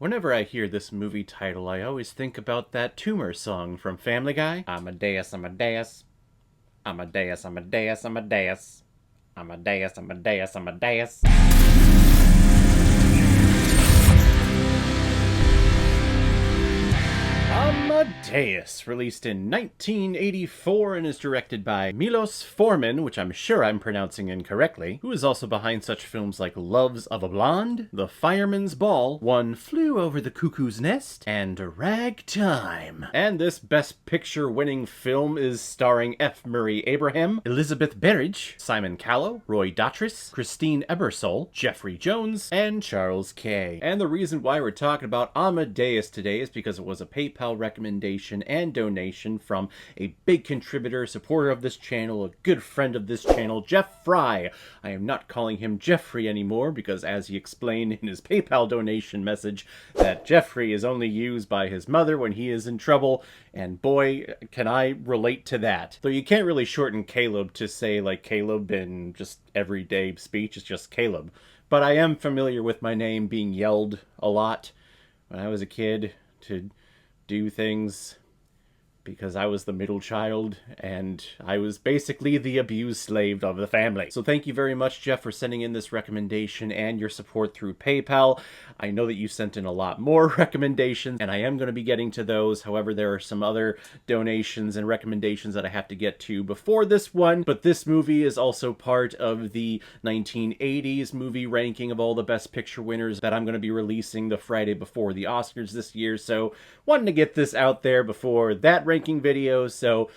Whenever I hear this movie title, I always think about that tumor song from Family Guy. Amadeus, Amadeus, Amadeus, Amadeus, Amadeus, Amadeus, Amadeus, Amadeus. Amadeus, released in 1984 and is directed by Milos Forman, which I'm sure I'm pronouncing incorrectly, who is also behind such films like Loves of a Blonde, The Fireman's Ball, One Flew Over the Cuckoo's Nest, and Ragtime. And this Best Picture winning film is starring F. Murray Abraham, Elizabeth Berridge, Simon Callow, Roy Dotrice, Christine Ebersole, Jeffrey Jones, and Charles Kay. And the reason why we're talking about Amadeus today is because it was a PayPal recommendation and donation from a big contributor, supporter of this channel, a good friend of this channel, Jeff Fry. I am not calling him Jeffrey anymore because, as he explained in his PayPal donation message, that Jeffrey is only used by his mother when he is in trouble, and boy, can I relate to that. Though you can't really shorten Caleb to say like Caleb in just everyday speech, it's just Caleb. But I am familiar with my name being yelled a lot when I was a kid to do things because I was the middle child and I was basically the abused slave of the family. So thank you very much, Jeff, for sending in this recommendation and your support through PayPal. I know that you sent in a lot more recommendations and I am going to be getting to those. However, there are some other donations and recommendations that I have to get to before this one. But this movie is also part of the 1980s movie ranking of all the Best Picture winners that I'm going to be releasing the Friday before the Oscars this year. So wanted to get this out there before that ranking video, so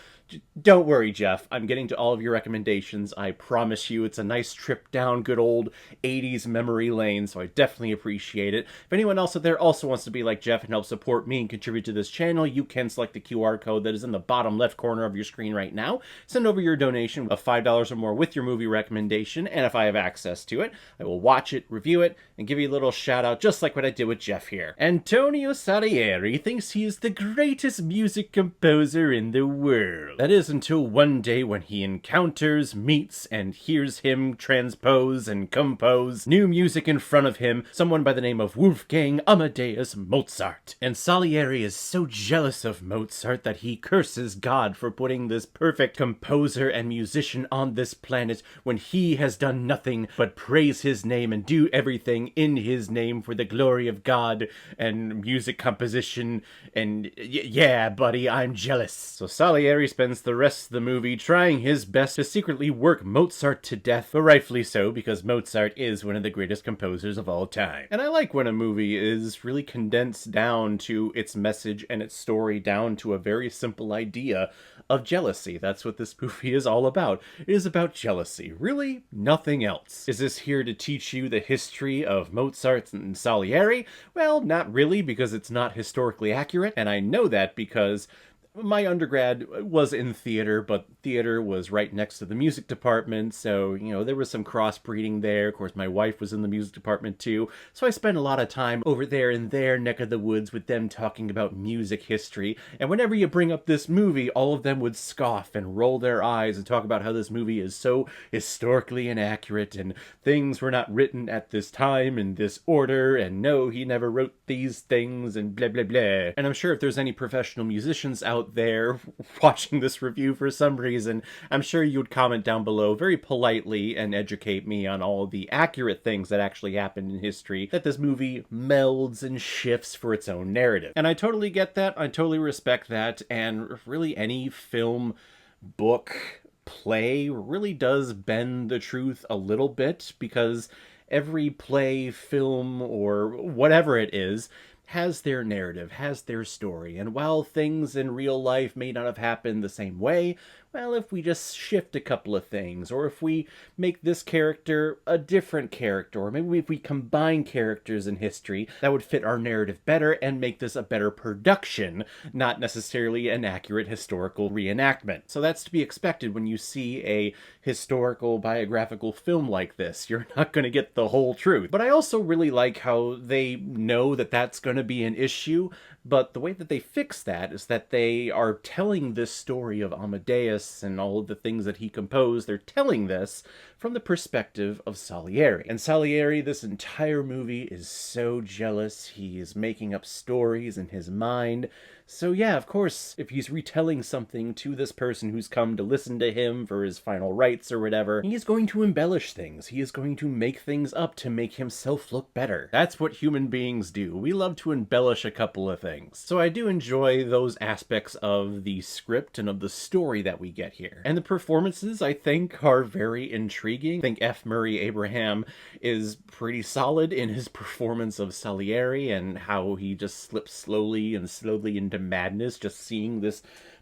don't worry, Jeff. I'm getting to all of your recommendations. I promise you it's a nice trip down good old 80s memory lane, so I definitely appreciate it. If anyone else out there also wants to be like Jeff and help support me and contribute to this channel, you can select the QR code that is in the bottom left corner of your screen right now. Send over your donation of $5 or more with your movie recommendation, and if I have access to it, I will watch it, review it, and give you a little shout out just like what I did with Jeff here. Antonio Salieri thinks he is the greatest music composer in the world. That is until one day when he encounters, meets, and hears him transpose and compose new music in front of him, someone by the name of Wolfgang Amadeus Mozart. And Salieri is so jealous of Mozart that he curses God for putting this perfect composer and musician on this planet when he has done nothing but praise his name and do everything in his name for the glory of God and music composition. And yeah, buddy, I'm jealous. So Salieri spends the rest of the movie trying his best to secretly work Mozart to death, but rightfully so, because Mozart is one of the greatest composers of all time. And I like when a movie is really condensed down to its message and its story down to a very simple idea of jealousy. That's what this movie is all about. It is about jealousy. Really, nothing else. Is this here to teach you the history of Mozart and Salieri? Well, not really, because it's not historically accurate, and I know that because my undergrad was in theater, but theater was right next to the music department, so, you know, there was some crossbreeding there. Of course, my wife was in the music department too, so I spent a lot of time over there in their neck of the woods with them talking about music history, and whenever you bring up this movie, all of them would scoff and roll their eyes and talk about how this movie is so historically inaccurate, and things were not written at this time in this order, and no, he never wrote these things, and blah blah blah. And I'm sure if there's any professional musicians out there watching this review for some reason, I'm sure you would comment down below very politely and educate me on all the accurate things that actually happened in history that this movie melds and shifts for its own narrative. And I totally get that, I totally respect that, and really any film, book, play really does bend the truth a little bit, because every play, film, or whatever it is has their narrative, has their story, and while things in real life may not have happened the same way, well, if we just shift a couple of things, or if we make this character a different character, or maybe if we combine characters in history, that would fit our narrative better and make this a better production, not necessarily an accurate historical reenactment. So that's to be expected when you see a historical biographical film like this. You're not going to get the whole truth. But I also really like how they know that that's going gonna be an issue, but the way that they fix that is that they are telling this story of Amadeus and all of the things that he composed. They're telling this from the perspective of Salieri. And Salieri, this entire movie, is so jealous. He is making up stories in his mind. So yeah, of course, if he's retelling something to this person who's come to listen to him for his final rites or whatever, he's going to embellish things. He is going to make things up to make himself look better. That's what human beings do. We love to embellish a couple of things. So I do enjoy those aspects of the script and of the story that we get here. And the performances, I think, are very intriguing. I think F. Murray Abraham is pretty solid in his performance of Salieri and how he just slips slowly into madness, just seeing this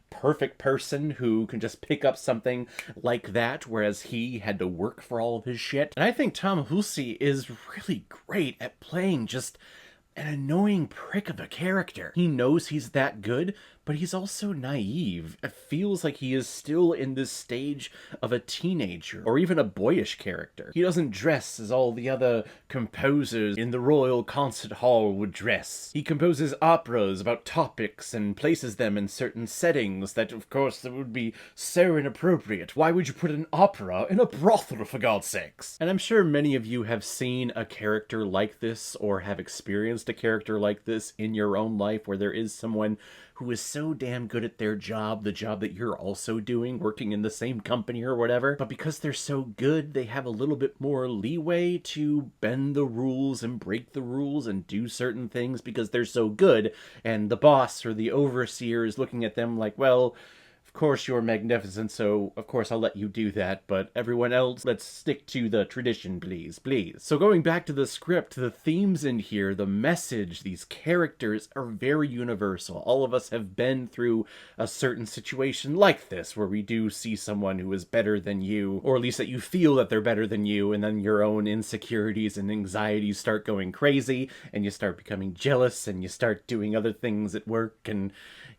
perfect person who can just pick up something like that, whereas he had to work for all of his shit. And I think Tom Hulce is really great at playing just an annoying prick of a character. He knows he's that good, but he's also naive. It feels like he is still in this stage of a teenager, or even a boyish character. He doesn't dress as all the other composers in the Royal Concert Hall would dress. He composes operas about topics and places them in certain settings that, of course, would be so inappropriate. Why would you put an opera in a brothel, for God's sakes? And I'm sure many of you have seen a character like this, or have experienced a character like this in your own life, where there is someone who is so damn good at their job, the job that you're also doing, working in the same company or whatever, but because they're so good, they have a little bit more leeway to bend the rules and break the rules and do certain things because they're so good, and the boss or the overseer is looking at them like, well, of course you're magnificent, so of course I'll let you do that, but everyone else, let's stick to the tradition, please, please. So going back to the script, the themes in here, the message, these characters are very universal. All of us have been through a certain situation like this, where we do see someone who is better than you, or at least that you feel that they're better than you, and then your own insecurities and anxieties start going crazy, and you start becoming jealous, and you start doing other things at work, and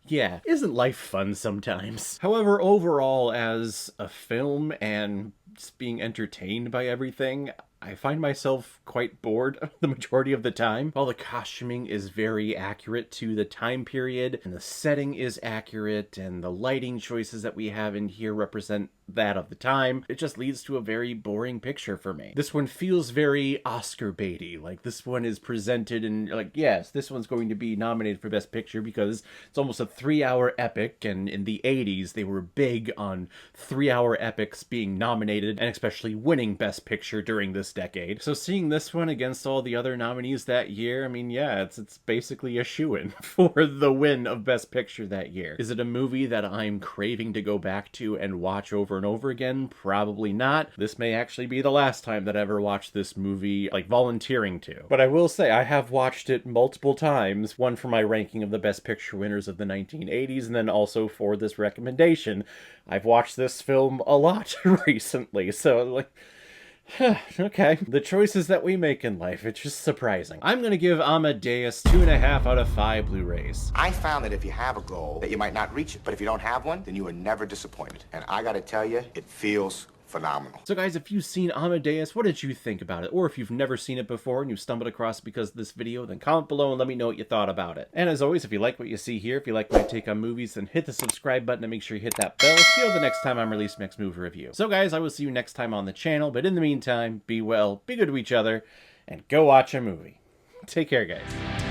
yeah, isn't life fun sometimes? However, overall, as a film and just being entertained by everything, I find myself quite bored the majority of the time. While the costuming is very accurate to the time period, and the setting is accurate, and the lighting choices that we have in here represent that of the time, it just leads to a very boring picture for me. This one feels very Oscar baity. Like, this one is presented and like, yes, this one's going to be nominated for Best Picture because it's almost a 3-hour epic, and in the 80s they were big on 3-hour epics being nominated and especially winning Best Picture during this decade. So seeing this one against all the other nominees that year, I mean, yeah, it's basically a shoo-in for the win of Best Picture that year. Is it a movie that I'm craving to go back to and watch over and over again? Probably not. This may actually be the last time that I ever watched this movie, like, volunteering to. But I will say, I have watched it multiple times, one for my ranking of the Best Picture winners of the 1980s, and then also for this recommendation. I've watched this film a lot recently, so, like, okay. The choices that we make in life, it's just surprising. I'm gonna give Amadeus 2.5 out of 5 Blu-rays. I found that if you have a goal, that you might not reach it. But if you don't have one, then you are never disappointed. And I gotta tell you, it feels phenomenal. So guys, if you've seen Amadeus, what did you think about it? Or if you've never seen it before and you stumbled across it because of this video, then comment below and let me know what you thought about it. And as always, if you like what you see here, if you like my take on movies, then hit the subscribe button and make sure you hit that bell so you know the next time I'm releasing next movie review. So guys, I will see you next time on the channel, but in the meantime, be well, be good to each other, and go watch a movie. Take care, guys.